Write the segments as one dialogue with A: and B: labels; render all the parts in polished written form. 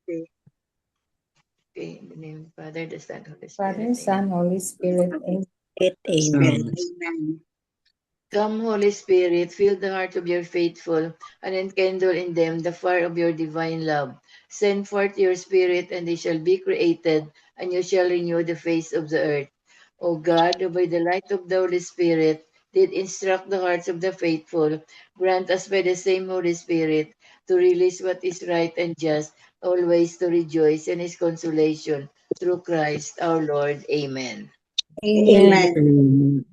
A: Okay, in the name of the Father, the Son, Holy
B: Father,
A: Spirit.
B: Son,
A: Amen.
B: Holy Spirit. Amen.
C: Amen.
A: Amen. Come, Holy Spirit, fill the heart of your faithful, and enkindle in them the fire of your divine love. Send forth your Spirit, and they shall be created, and you shall renew the face of the earth. O God, who by the light of the Holy Spirit did instruct the hearts of the faithful, grant us by the same Holy Spirit to release what is right and just, always to rejoice in his consolation. Through Christ our Lord. Amen.
B: Amen.
C: Amen.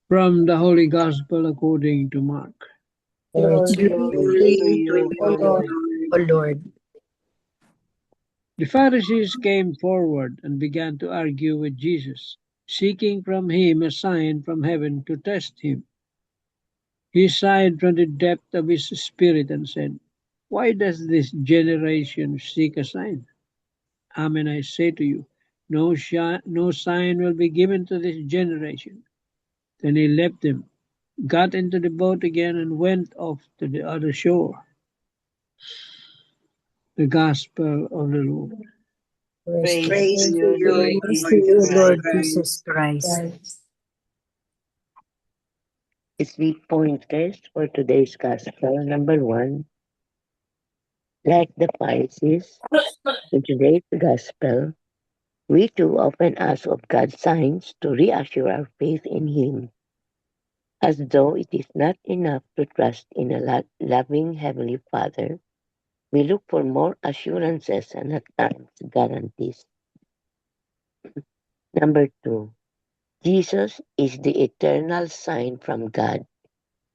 C: From the Holy Gospel according to Mark.
B: Glory to
A: Glory to
B: you,
A: you,
B: O
A: O
B: Lord.
A: Lord.
C: The Pharisees came forward and began to argue with Jesus, seeking from him a sign from heaven to test him. He sighed from the depth of his spirit and said, "Why does this generation seek a sign? Amen, I say to you, no sign will be given to this generation." Then he left them, got into the boat again, and went off to the other shore. The Gospel of the Lord.
A: Praise to you, Lord
B: Praise to
A: Jesus
B: you, Lord
A: Christ.
B: Jesus Christ.
D: The 3 pointers for today's Gospel. Number 1, like the Pharisees, in today's Gospel, we too often ask of God signs to reassure our faith in Him, as though it is not enough to trust in a loving Heavenly Father. We look for more assurances and at times guarantees. Number 2, Jesus is the eternal sign from God.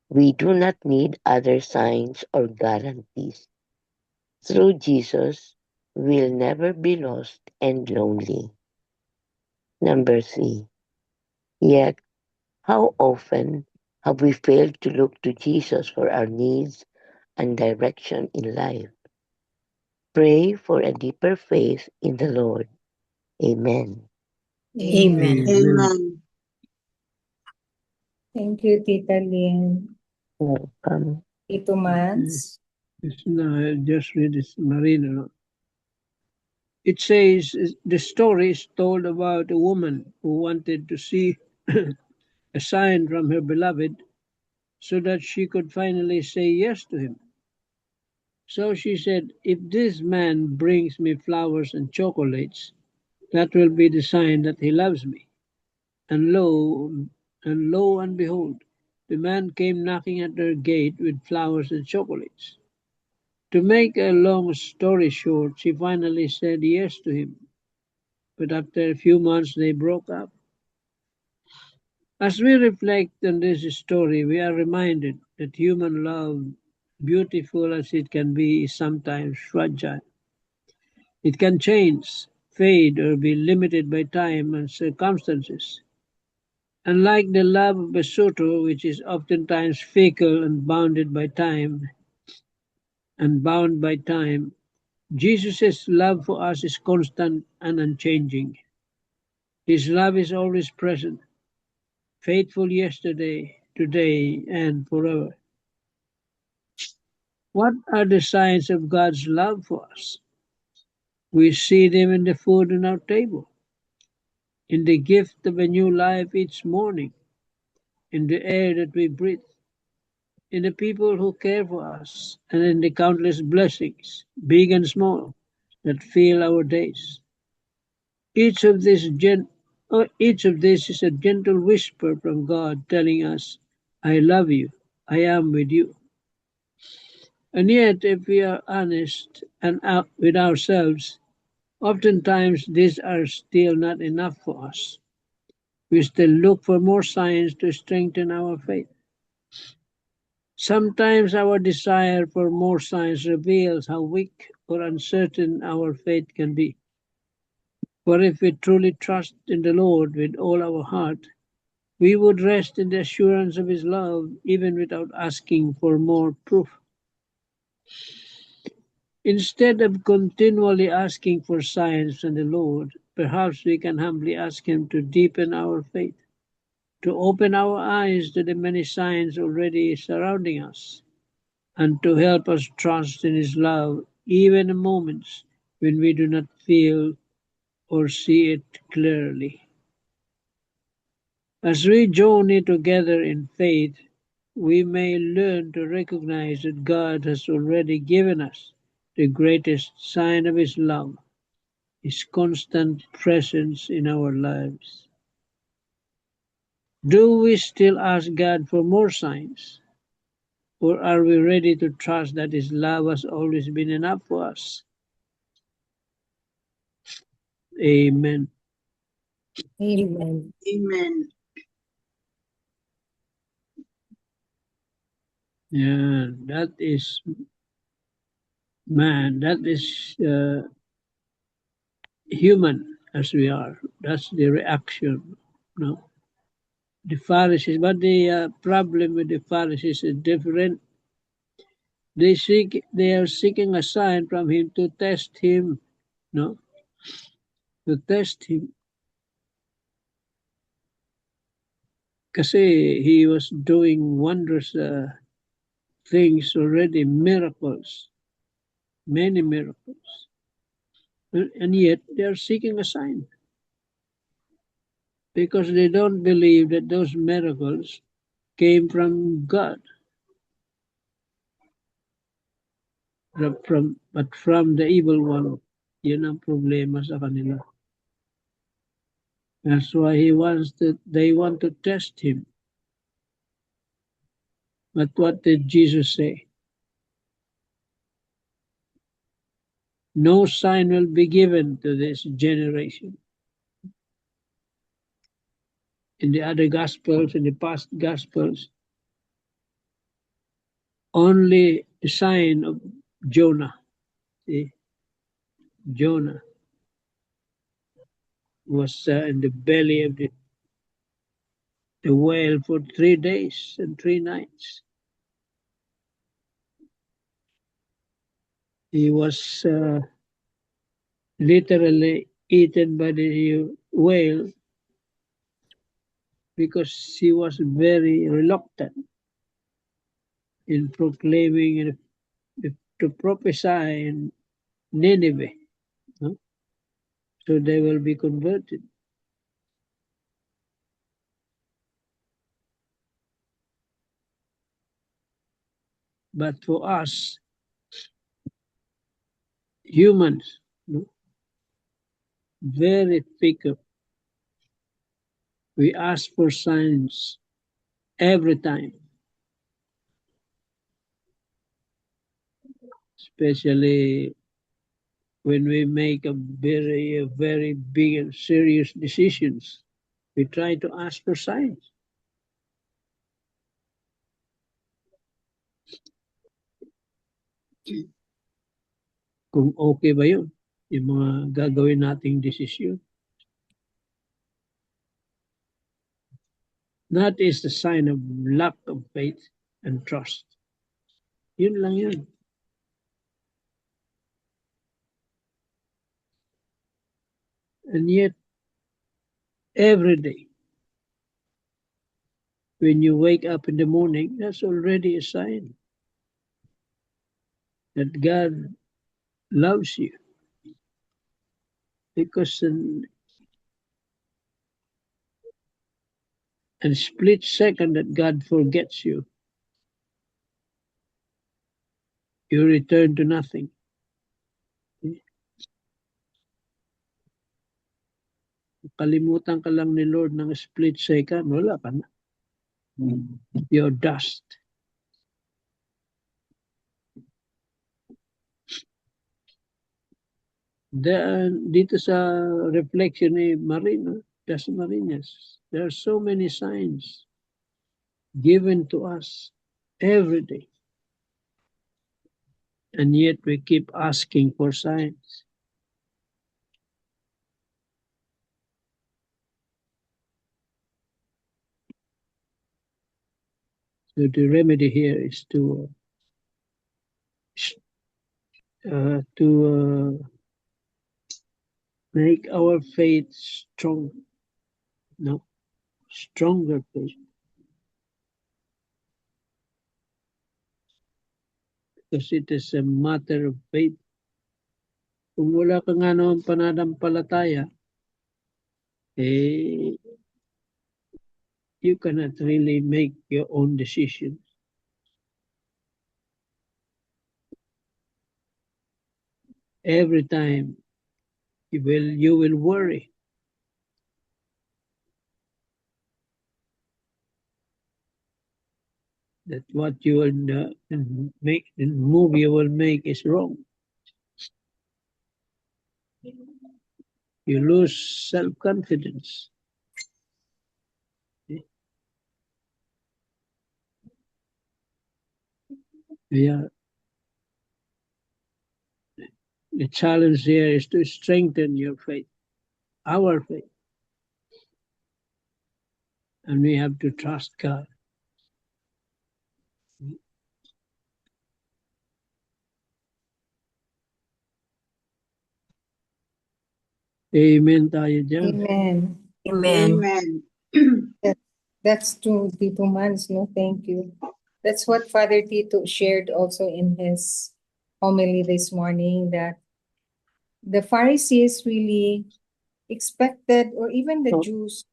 D: We do not need other signs or guarantees. Through Jesus, we'll never be lost and lonely. Number 3, yet how often have we failed to look to Jesus for our needs and direction in life? Pray for a deeper faith in the Lord. Amen.
B: Amen.
A: Amen.
B: Thank you, Tita Lynn.
D: Welcome.
B: Tito Mans.
C: I just read this, Marina. It says the story is told about a woman who wanted to see a sign from her beloved so that she could finally say yes to him. So she said, "If this man brings me flowers and chocolates, that will be the sign that he loves me." And lo and behold, the man came knocking at her gate with flowers and chocolates. To make a long story short, she finally said yes to him. But after a few months, they broke up. As we reflect on this story, we are reminded that human love, beautiful as it can be, is sometimes fragile. It can change, fade, or be limited by time and circumstances. Unlike the love of Besuto, which is oftentimes fickle and bound by time, Jesus' love for us is constant and unchanging. His love is always present, faithful yesterday, today, and forever. What are the signs of God's love for us? We see them in the food on our table, in the gift of a new life each morning, in the air that we breathe, in the people who care for us, and in the countless blessings, big and small, that fill our days. Each of these each of this is a gentle whisper from God telling us, "I love you, I am with you." And yet, if we are honest and out with ourselves, oftentimes these are still not enough for us. We still look for more signs to strengthen our faith. Sometimes our desire for more signs reveals how weak or uncertain our faith can be. For if we truly trust in the Lord with all our heart, we would rest in the assurance of His love even without asking for more proof. Instead of continually asking for signs from the Lord, perhaps we can humbly ask Him to deepen our faith, to open our eyes to the many signs already surrounding us, and to help us trust in His love even in moments when we do not feel or see it clearly. As we journey together in faith, we may learn to recognize that God has already given us the greatest sign of His love, His constant presence in our lives. Do we still ask God for more signs? Or are we ready to trust that His love has always been enough for us? Amen.
B: Amen.
E: Amen.
C: Yeah, that is, man, that is human as we are. That's the reaction. No, the Pharisees, but the problem with the Pharisees is different. They are seeking a sign from Him to test Him. No, to test Him. Kasi He was doing wondrous things already, miracles, many miracles. And yet they are seeking a sign because they don't believe that those miracles came from God, but from the evil one. Yun ang problema sa kanila. That's why they want to test Him. But what did Jesus say? No sign will be given to this generation. In the other Gospels, in the past Gospels, only the sign of Jonah. See? Jonah was in the belly of the whale for 3 days and 3 nights. He was literally eaten by the whale because he was very reluctant in proclaiming and to prophesy in Nineveh. No? So they will be converted. But for us, humans, no? Very picky. We ask for signs every time, especially when we make a very big and serious decisions. We try to ask for signs. Kung okay ba yun, yung mga gagawin nating desisyon. That is the sign of lack of faith and trust. Yun lang yun. And yet, every day, when you wake up in the morning, that's already a sign that God loves you. Because in a split second that God forgets you, you return to nothing. Kalimutan ka lang ni Lord ng split second, wala ka na. You're dust. Dito sa reflection ni Marina, Das Marinas, there are so many signs given to us every day. And yet we keep asking for signs. So the remedy here is to make our faith strong. No, stronger faith. Because it is a matter of faith Kung wala ka nga naman pananampalataya, you cannot really make your own decisions. Every time you will worry. That what you will make, the move you will make is wrong. You lose self-confidence. Yeah. The challenge here is to strengthen your faith, our faith. And we have to trust God. Amen tayo dyan.
B: Amen.
E: Amen.
B: That's true, Tito Mans. No, thank you. That's what Father Tito shared also in his homily this morning, that the Pharisees really expected, or even the Jews,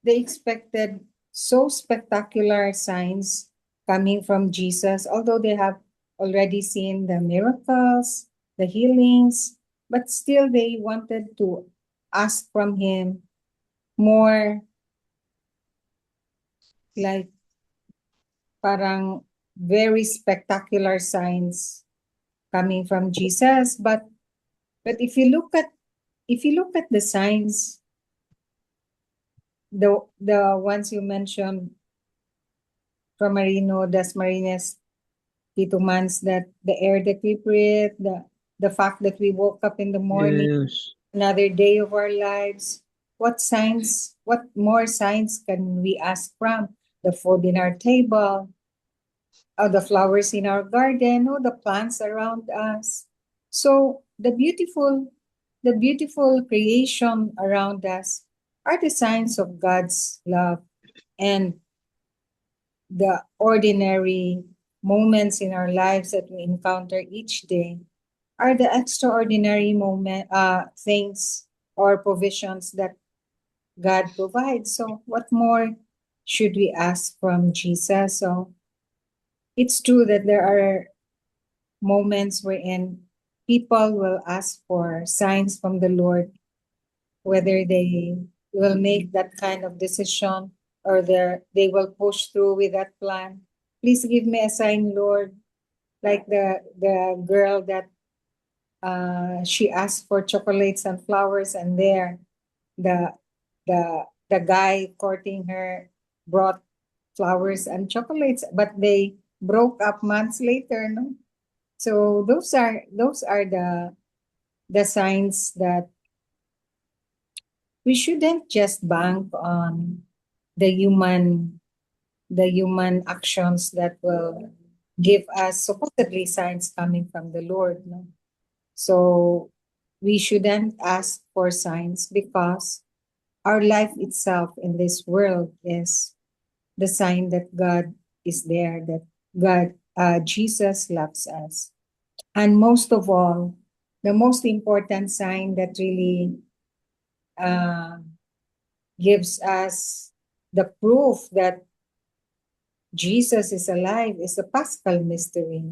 B: they expected so spectacular signs coming from Jesus, although they have already seen the miracles, the healings, but still they wanted to ask from him more, like parang very spectacular signs coming from Jesus. But if you look at the signs, the ones you mentioned from Marino, Dasmariñas, Tito Mans, that the air that we breathe, the fact that we woke up in the morning,
C: Yes.
B: another day of our lives, what more signs can we ask from? The food in our table, the flowers in our garden, the plants around us. So the beautiful creation around us are the signs of God's love, and the ordinary moments in our lives that we encounter each day are the extraordinary things or provisions that God provides. So what more should we ask from Jesus? So it's true that there are moments wherein people will ask for signs from the Lord, whether they will make that kind of decision or they will push through with that plan. Please give me a sign, Lord. Like the girl that she asked for chocolates and flowers, and there the guy courting her brought flowers and chocolates, but they broke up months later, no? So those are the signs that we shouldn't just bank on the human actions that will give us supposedly signs coming from the Lord, no? So we shouldn't ask for signs, because our life itself in this world is the sign that God is there, that Jesus loves us. And most of all, the most important sign that really gives us the proof that Jesus is alive is the Paschal mystery,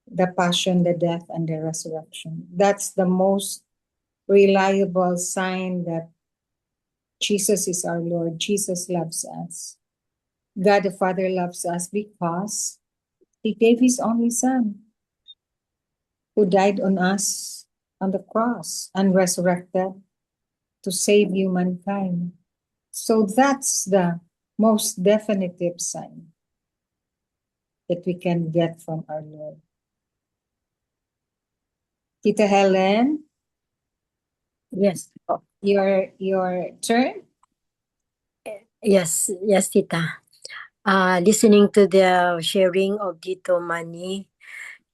B: the passion, the death, and the resurrection. That's the most reliable sign that Jesus is our Lord. Jesus loves us. God the Father loves us because He gave His only Son, who died on us on the cross and resurrected to save humankind. So that's the most definitive sign that we can get from our Lord. Tita Helen,
E: Yes.
B: your turn.
E: Yes, Tita. Listening to the sharing of Tito Manny,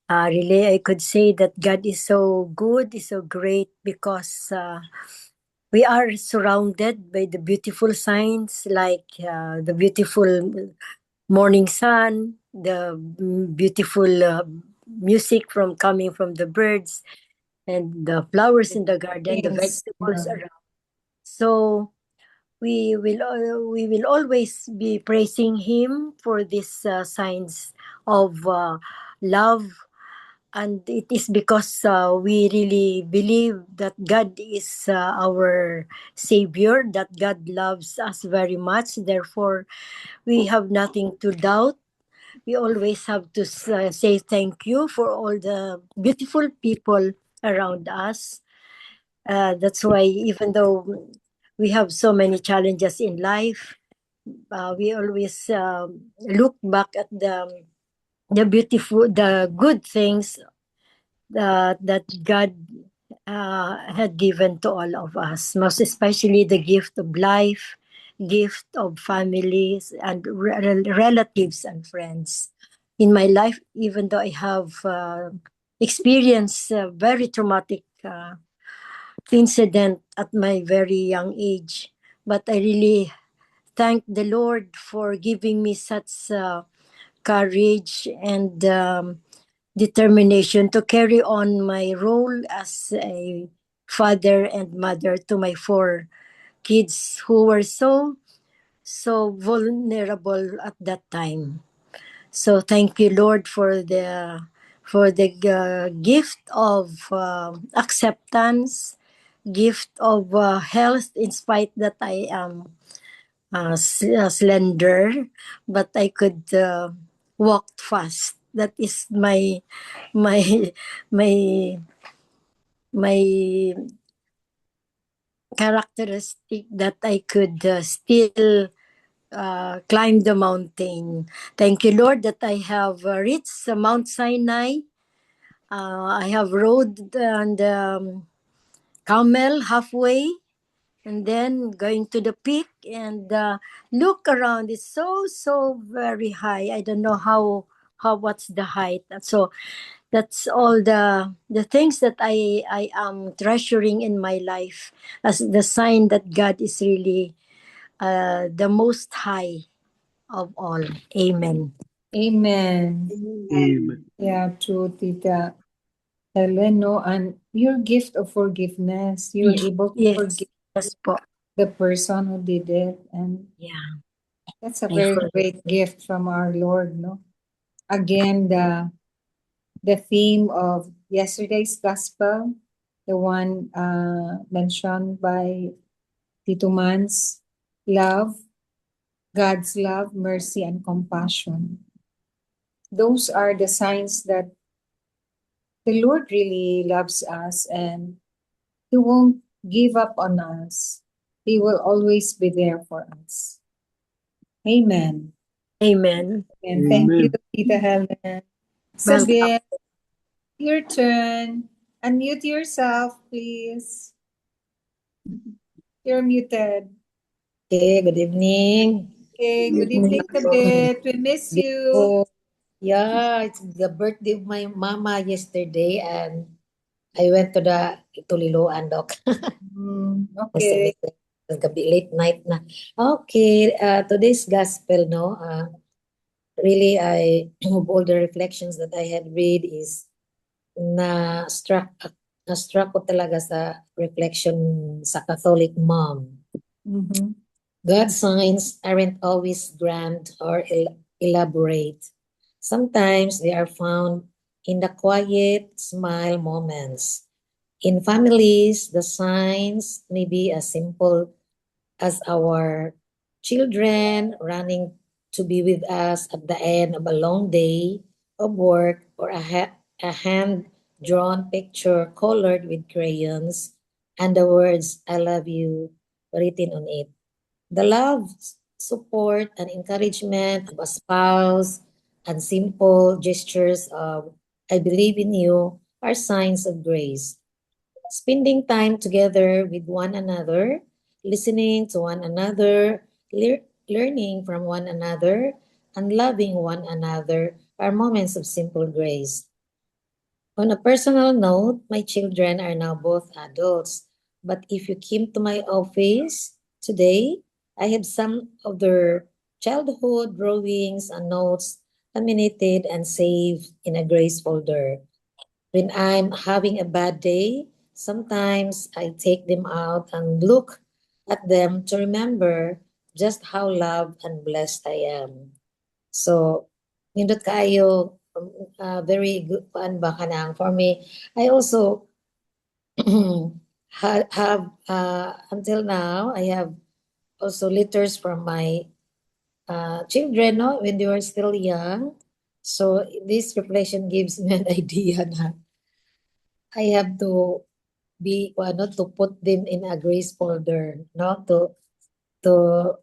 E: really I could say that God is so good, is so great, because we are surrounded by the beautiful signs, like the beautiful morning sun, the beautiful music coming from the birds, and the flowers in the garden, the
B: Yes.
E: vegetables around. So we will always be praising Him for these signs of love, and it is because we really believe that God is our Savior, that God loves us very much. Therefore, we have nothing to doubt. We always have to say thank you for all the beautiful people around us. That's why, even though we have so many challenges in life, we always look back at the good things that God had given to all of us, most especially the gift of life, gift of families and relatives and friends. In my life, even though I have experienced a very traumatic incident at my very young age, but I really thank the Lord for giving me such courage and determination to carry on my role as a father and mother to my 4 kids who were so vulnerable at that time. So thank you, Lord, for the gift of acceptance, gift of health, in spite that I am slender, but I could walk fast. That is my my my characteristic, that I could still climb the mountain. Thank you, Lord, that I have reached Mount Sinai. I have rode on the camel halfway, and then going to the peak and look around. It's so very high. I don't know how what's the height. So that's all the things that I am treasuring in my life as the sign that God is really the most high of all. Amen.
B: Amen.
C: Amen.
B: Yeah, true, Tita Helen, no? And your gift of forgiveness, you're able to
E: Yes.
B: forgive
E: Yes po.
B: the person who did it. And
E: Yeah.
B: that's a
E: I
B: very
E: forgive.
B: great gift from our Lord, no? Again, the theme of yesterday's gospel, the one mentioned by Tito Mans, love, God's love, mercy, and compassion. Those are the signs that the Lord really loves us, and He won't give up on us. He will always be there for us. Amen.
E: Amen.
B: And thank you,
C: Amen.
B: Tita Helen.
E: Welcome.
B: Sabir, your turn. Unmute yourself, please. You're muted.
F: Okay, good evening.
B: Okay, good
E: Evening.
B: evening, Sabir. We miss you.
F: Oh, yeah, it's the birthday of my mama yesterday, and I went to the Tulilo Andok.
B: Okay.
F: Gabi, late night na. Okay, today's gospel, no? Really, of all the reflections that I had read is na-struck ko talaga sa reflection sa Catholic mom.
B: Mm-hmm.
F: God's signs aren't always grand or elaborate. Sometimes they are found in the quiet smile moments. In families, the signs may be as simple as our children running to be with us at the end of a long day of work, or a hand-drawn picture colored with crayons and the words, "I love you," written on it. The love, support, and encouragement of a spouse and simple gestures of "I believe in you" are signs of grace. Spending time together with one another, listening to one another, learning from one another, and loving one another are moments of simple grace. On a personal note, my children are now both adults, but if you came to my office today, I have some of their childhood drawings and notes laminated and saved in a grace folder. When I'm having a bad day, sometimes I take them out and look at them to remember just how loved and blessed I am. So, nindot kaayo, very good paan ba kanang for me. I also have until now I have also letters from my children, no, when they were still young. So this reflection gives me an idea na I have to be to put them in a grace folder, no, to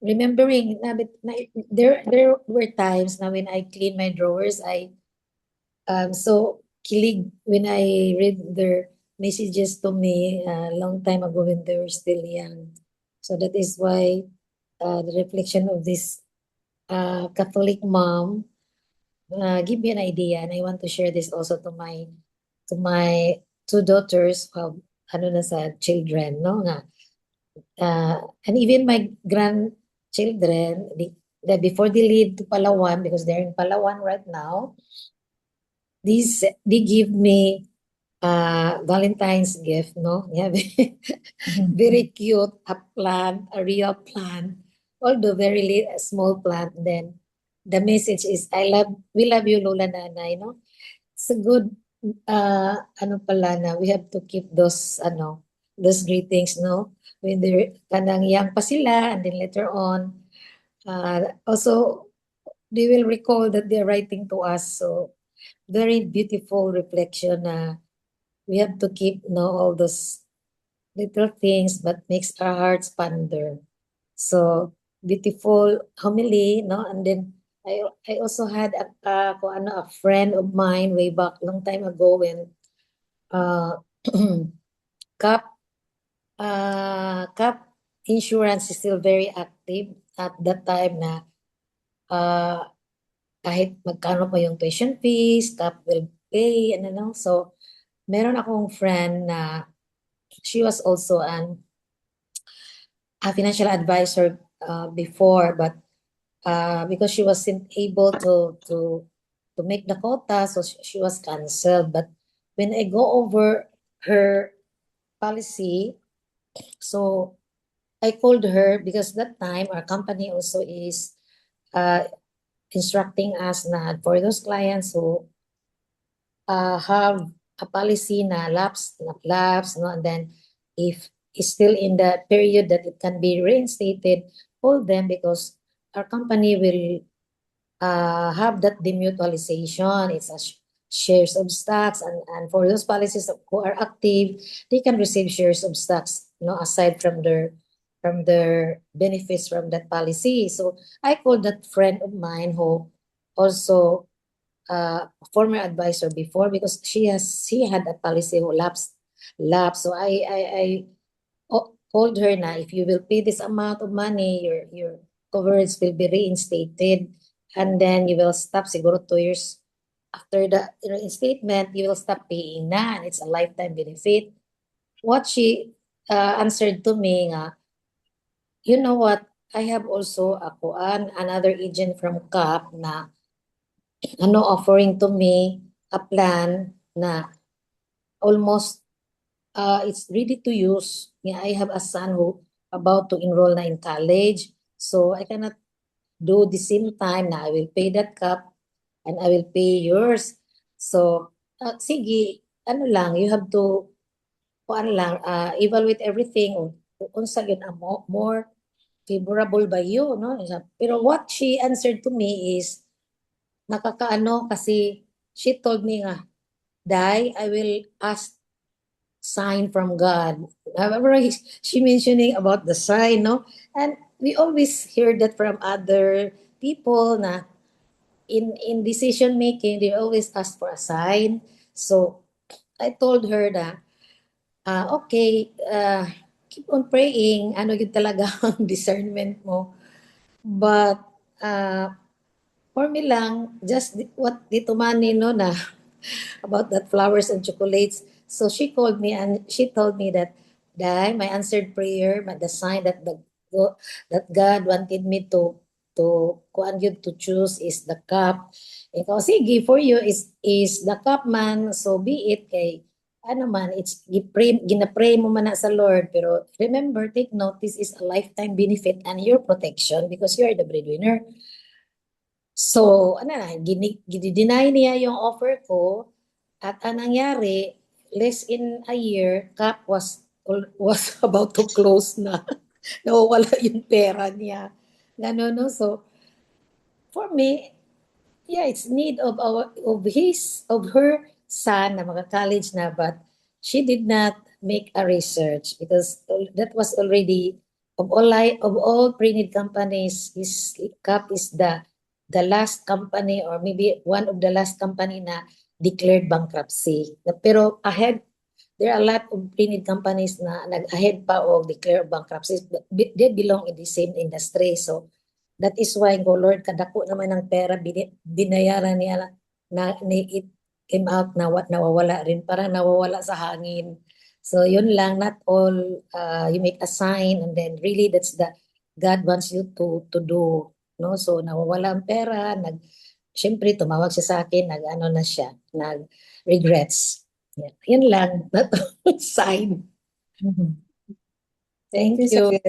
F: remembering na, there were times na when I clean my drawers, I so kilig when I read their messages to me a long time ago when they were still young. So that is why the reflection of this Catholic mom give me an idea, and I want to share this also to my two daughters who have ano na sa children, no nga. And even my grandchildren, before they leave to Palawan, because they're in Palawan right now, they give me Valentine's gift, no? Yeah, very cute, a plant, a real plant, although very little, small plant. Then the message is, we love you, Lola Nanay, no? It's a good, ano pala na, we have to keep those greetings, no? When they're kanang young pa sila, and then later on, also, they will recall that they're writing to us. So, very beautiful reflection na we have to keep, all those little things but makes our hearts ponder. So, beautiful homily, no? And then I also had a friend of mine way back long time ago when CAP CAP insurance is still very active at that time na kahit magkano pa yung tuition fees, CAP will pay, So, meron akong friend na she was also a financial advisor before, but because she wasn't able to make the quota, so she was canceled. But when I go over her policy, so I called her because that time our company also is instructing us na for those clients who have a policy na lapse, no, and then if it's still in the period that it can be reinstated, call them because our company will have that demutualization. It's a shares of stocks, and for those policies who are active, they can receive shares of stocks, aside from their benefits from that policy. So I called that friend of mine who also former advisor before because she had a policy who lapsed. So I told her na if you will pay this amount of money, your coverage will be reinstated, and then you will stop siguro 2 years after the reinstatement, you will stop paying na, and it's a lifetime benefit. What she answered to me nga, you know what, I have also another agent from CAP na offering to me a plan na almost it's ready to use. Yeah, I have a son who about to enroll na in college, so I cannot do the same time na I will pay that CAP and I will pay yours. So sige, you have to evaluate everything unsa gyud ang more favorable by you, no? Pero what she answered to me is nakakaano kasi she told me nga, Dai, I will ask sign from God. However, she mentioning about the sign, no? And we always hear that from other people na in decision making, they always ask for a sign. So I told her that, okay, keep on praying. Ano yun talaga ang discernment mo. But for me lang, just what Tito Manny, no, na about that flowers and chocolates. So she called me and she told me that, Dai, my answered prayer, the sign that God wanted me to kuan yun to choose is the cup. Ikaw, sige, for you is the cup man, so be it kay ano man, it's ginapray mo man na sa Lord, pero remember, take note, this is a lifetime benefit and your protection because you are the breadwinner. So, ano na, gini-deny niya yung offer ko at anong nangyari, less in a year, CAP was about to close na. Nawawala yung pera niya. Ganun, no? So, for me, yeah, it's need of her son na mag-college na, but she did not make a research because that was already of all pre-need companies, his CAP is the last company or maybe one of the last company na declared bankruptcy. Pero ahead, there are a lot of pre-need companies na nag-ahead pa o declare bankruptcy. They belong in the same industry. So that is why, go Lord, kadako naman ng pera, binayaran niya it came out na nawawala rin. Parang nawawala sa hangin. So yun lang, not all you make a sign and then really that's the God wants you to do. No? So nawawala ang pera, syempre tumawag siya sa akin, nag-ano na siya, nag-regrets. Yeah. Yun lang, not all sign. Thank you.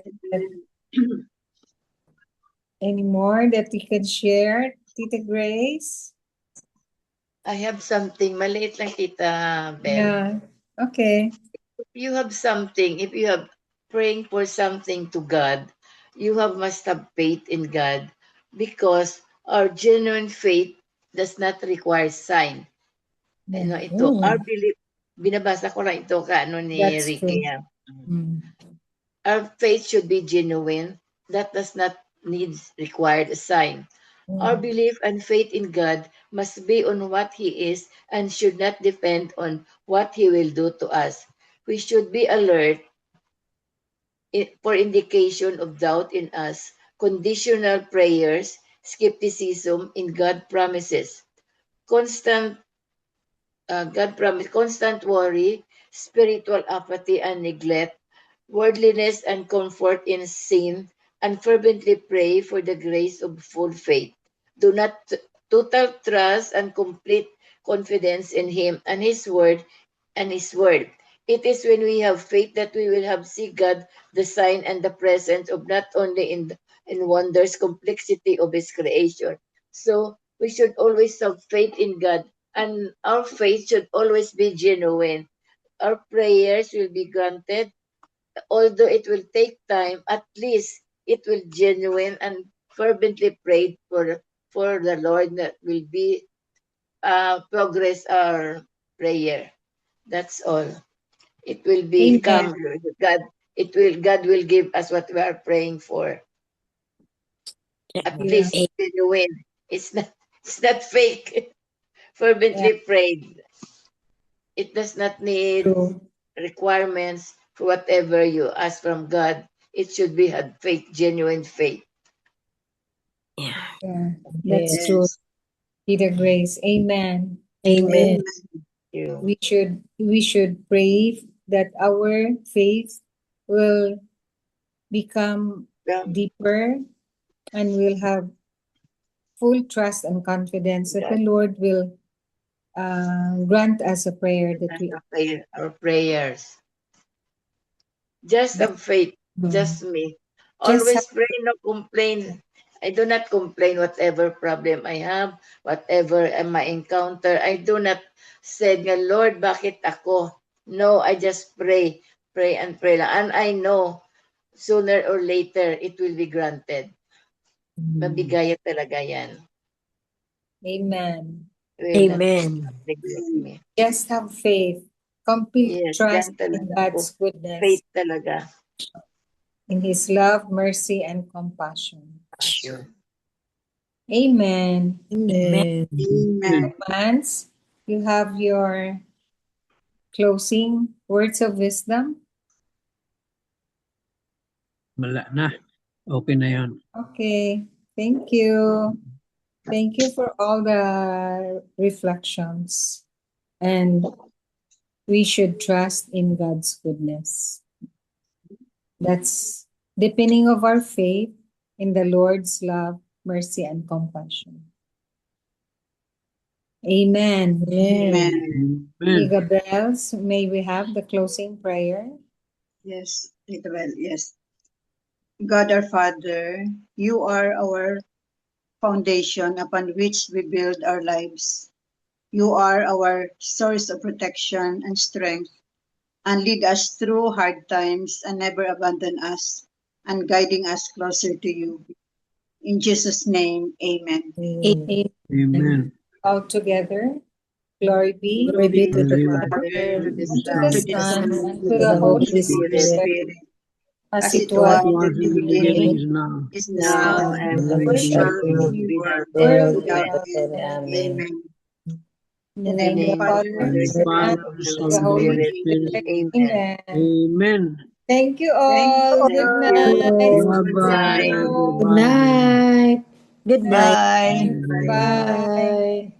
B: Any more that you can share, Tita Grace?
A: I have something. Maliit lang, Tita Bel.
B: Yeah. Okay.
A: If you have something, if you have praying for something to God, you must have faith in God because our genuine faith does not require sign. Ito, our belief, binabasa ko lang ito ni
B: That's
A: Ricky.
B: true.
A: Our faith should be genuine. That does not require a sign. Our belief and faith in God must be on what He is and should not depend on what He will do to us. We should be alert for indication of doubt in us, conditional prayers, skepticism in God's promises, constant worry, spiritual apathy and neglect, worldliness and comfort in sin, and fervently pray for the grace of full faith. Do not total trust and complete confidence in Him and His word. It is when we have faith that we will have see God, the sign and the presence of not only in wonders, complexity of His creation. So we should always have faith in God, and our faith should always be genuine. Our prayers will be granted, although it will take time. At least it will genuine and fervently prayed for the Lord that will be progress our prayer. That's all. It will become God. God will give us what we are praying for. At least genuine. It's not fake. Fervently prayed. It does not need requirements for whatever you ask from God. It should be had faith, genuine faith.
B: Yeah, that's true. Peter Grace. Amen.
F: Amen.
B: We should pray that our faith will become deeper and we'll have full trust and confidence that the Lord will grant us a prayer that
A: our prayers. Just have faith. Just me. Always pray, no complain. I do not complain whatever problem I have, whatever I encounter. I do not say, Lord, bakit ako? No, I just pray and pray lang. And I know sooner or later it will be granted. Mabigaya talaga yan.
B: Amen.
E: Amen.
B: Just have faith. Complete trust in God's goodness.
A: Faith talaga.
B: In His love, mercy, and compassion. Amen.
F: Amen.
B: Vance, you have your closing words of wisdom?
C: Wala na. Okay na yun.
B: Okay. Thank you. Thank you for all the reflections. And we should trust in God's goodness. That's deepening of our faith in the Lord's love, mercy, and compassion. Amen.
F: Amen.
C: Amen.
B: Gabriels, may we have the closing prayer?
G: Yes, Little, yes. God our Father, you are our foundation upon which we build our lives. You are our source of protection and strength, and lead us through hard times and never abandon us, and guiding us closer to you. In Jesus' name, amen.
F: Amen.
C: Amen.
B: All together. Glory be
F: Glory be to the
C: Glory
F: Father,
A: To the
B: and to the
A: Son,
G: To the
B: Son,
G: Son,
B: and
G: and
B: to
F: to
B: the
F: the
G: to
B: Holy
F: Holy
G: the Holy
B: Spirit,
F: Spirit,
G: Spirit,
B: as
G: as
B: it
G: it
B: was
C: as
G: was
C: it
B: in
C: was
G: in
C: in
G: the
C: the beginning,
G: beginning,
C: is now,
G: is
B: the
G: now,
A: now,
B: now,
A: and
G: and
F: and
G: ever
C: and
F: shall
G: shall
C: ever
F: be
C: shall
G: be,
C: be.
G: world
F: world
B: world
G: without
F: without
B: without
F: end.
G: end.
B: end.
F: Amen.
G: Amen.
B: In the
A: in
G: In
A: the
G: the
B: name of
G: name
B: the
G: of
A: name
G: the
A: of
B: Father,
A: the
C: And
G: Father,
B: and
C: the
B: of
A: Father,
B: the
G: and
B: Son,
C: Father,
A: and
G: of
C: and
A: of
C: the
G: the
A: the
B: and
C: Son,
B: the
A: Holy
C: and the
G: Son.
B: Holy
C: Holy
A: Spirit.
C: Spirit.
B: Spirit.
A: Amen.
B: Amen.
C: Amen.
B: Thank you
G: Thank
B: all.
G: you
B: Good
G: all.
B: night.
C: Bye
A: Good
C: bye,
A: night.
B: Oh,
F: Good
C: everybody.
F: night.
E: Good night.
G: Bye.
B: bye.
C: Bye.
B: Bye.
F: Bye.